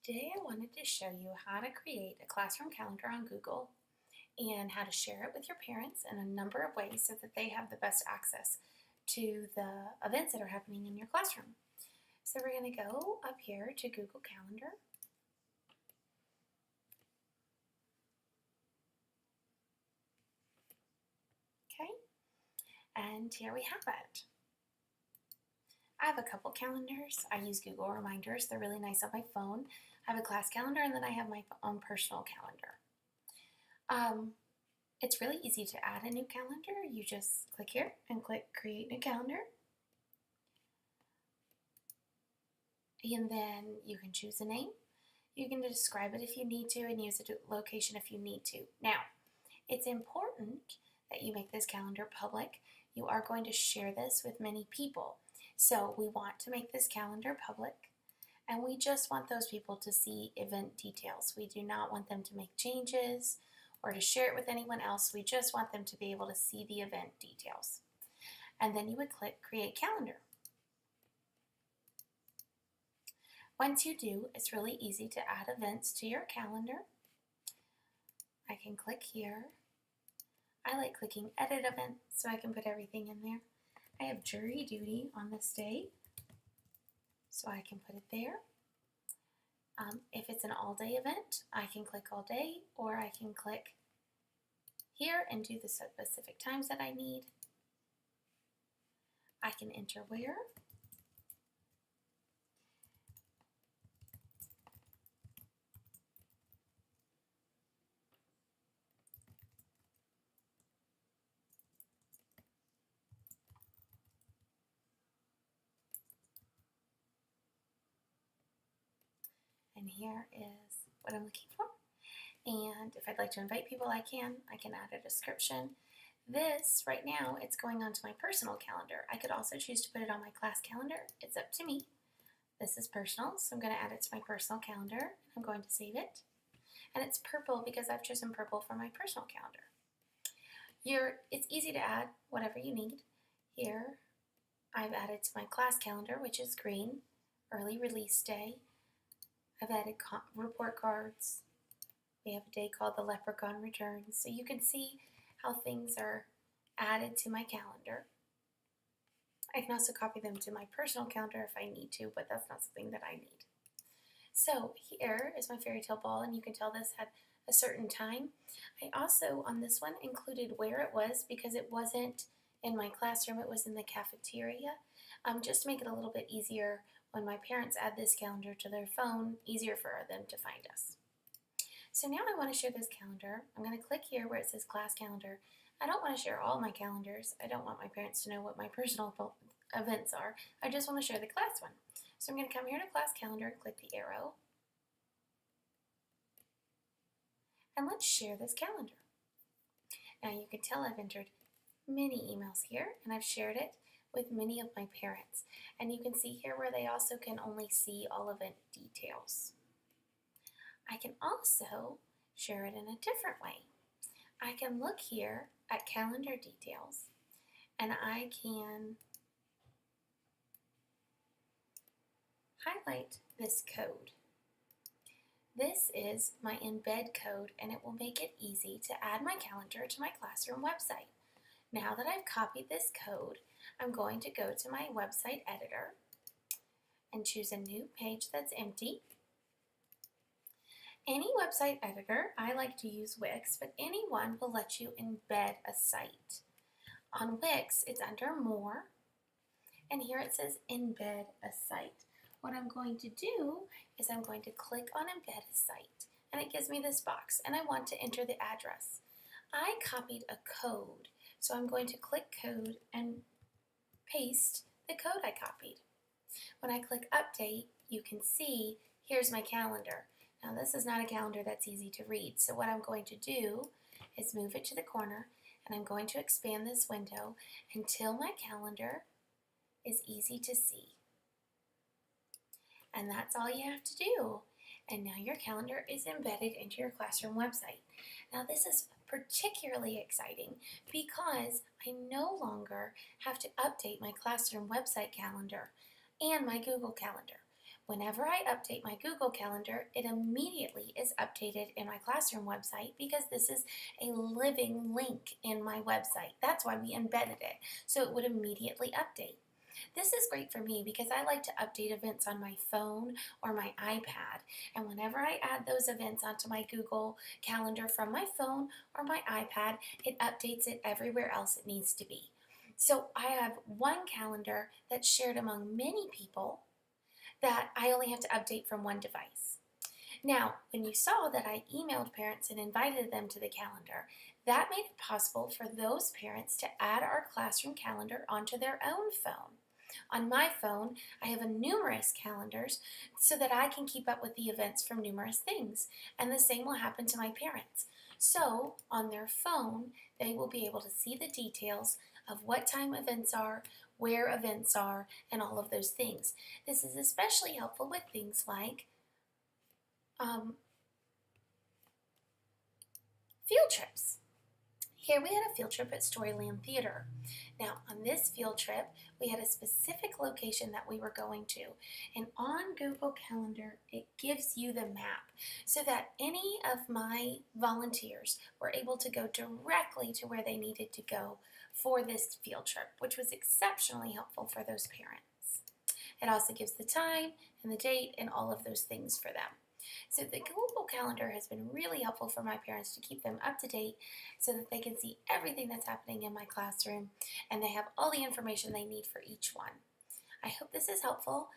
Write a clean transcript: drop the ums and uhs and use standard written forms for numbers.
Today I wanted to show you how to create a classroom calendar on Google and how to share it with your parents in a number of ways so that they have the best access to the events that are happening in your classroom. So we're going to go up here to Google Calendar. Okay, and here we have it. I have a couple calendars. I use Google Reminders. They're really nice on my phone. I have a class calendar and then I have my own personal calendar. It's really easy to add a new calendar. You just click here and click Create New Calendar. And then you can choose a name. You can describe it if you need to and use a location if you need to. Now, it's important that you make this calendar public. You are going to share this with many people. So we want to make this calendar public, and we just want those people to see event details. We do not want them to make changes or to share it with anyone else. We just want them to be able to see the event details. And then you would click Create Calendar. Once you do, it's really easy to add events to your calendar. I can click here. I like clicking Edit Event so I can put everything in there. I have jury duty on this day, so I can put it there. If it's an all-day event, I can click all day, or I can click here and do the specific times that I need. I can enter where. And here is what I'm looking for. And if I'd like to invite people, I can add a description. This, right now, it's going onto my personal calendar. I could also choose to put it on my class calendar. It's up to me. This is personal, so I'm going to add it to my personal calendar. I'm going to save it. And it's purple because I've chosen purple for my personal calendar. It's easy to add whatever you need. Here, I've added to my class calendar, which is green, early release day. I've added report cards. We have a day called the Leprechaun Returns, so you can see how things are added to my calendar. I can also copy them to my personal calendar if I need to, but that's not something that I need. So here is my fairy tale ball, and you can tell this had a certain time. I also, on this one, included where it was because it wasn't in my classroom, it was in the cafeteria, just to make it a little bit easier when my parents add this calendar to their phone, easier for them to find us. So now I want to share this calendar. I'm going to click here where it says class calendar. I don't want to share all my calendars. I don't want my parents to know what my personal events are. I just want to share the class one. So I'm going to come here to class calendar and click the arrow. And let's share this calendar. Now you can tell I've entered many emails here, and I've shared it with many of my parents. And you can see here where they also can only see all event details. I can also share it in a different way. I can look here at calendar details, and I can highlight this code. This is my embed code, and it will make it easy to add my calendar to my classroom website. Now that I've copied this code, I'm going to go to my website editor and choose a new page that's empty. Any website editor, I like to use Wix, but anyone will let you embed a site. On Wix, it's under More, and here it says Embed a Site. What I'm going to do is I'm going to click on Embed a Site, and it gives me this box, and I want to enter the address. I copied a code, so I'm going to click Code and paste the code I copied. When I click Update, you can see here's my calendar. Now this is not a calendar that's easy to read, so what I'm going to do is move it to the corner, and I'm going to expand this window until my calendar is easy to see. And that's all you have to do. And now your calendar is embedded into your classroom website. Now this is particularly exciting because I no longer have to update my classroom website calendar and my Google Calendar. whenever I update my Google Calendar, it immediately is updated in my classroom website because this is a living link in my website. That's why we embedded it, so it would immediately update. This is great for me because I like to update events on my phone or my iPad. And whenever I add those events onto my Google Calendar from my phone or my iPad, it updates it everywhere else it needs to be. So I have one calendar that's shared among many people that I only have to update from one device. Now, when you saw that I emailed parents and invited them to the calendar, that made it possible for those parents to add our classroom calendar onto their own phone. On my phone, I have numerous calendars so that I can keep up with the events from numerous things, and the same will happen to my parents. So, on their phone, they will be able to see the details of what time events are, where events are, and all of those things. This is especially helpful with things like field trips. Here we had a field trip at Storyland Theater. Now, on this field trip, we had a specific location that we were going to. And on Google Calendar, it gives you the map so that any of my volunteers were able to go directly to where they needed to go for this field trip, which was exceptionally helpful for those parents. It also gives the time and the date and all of those things for them. So the Google Calendar has been really helpful for my parents to keep them up to date so that they can see everything that's happening in my classroom and they have all the information they need for each one. I hope this is helpful.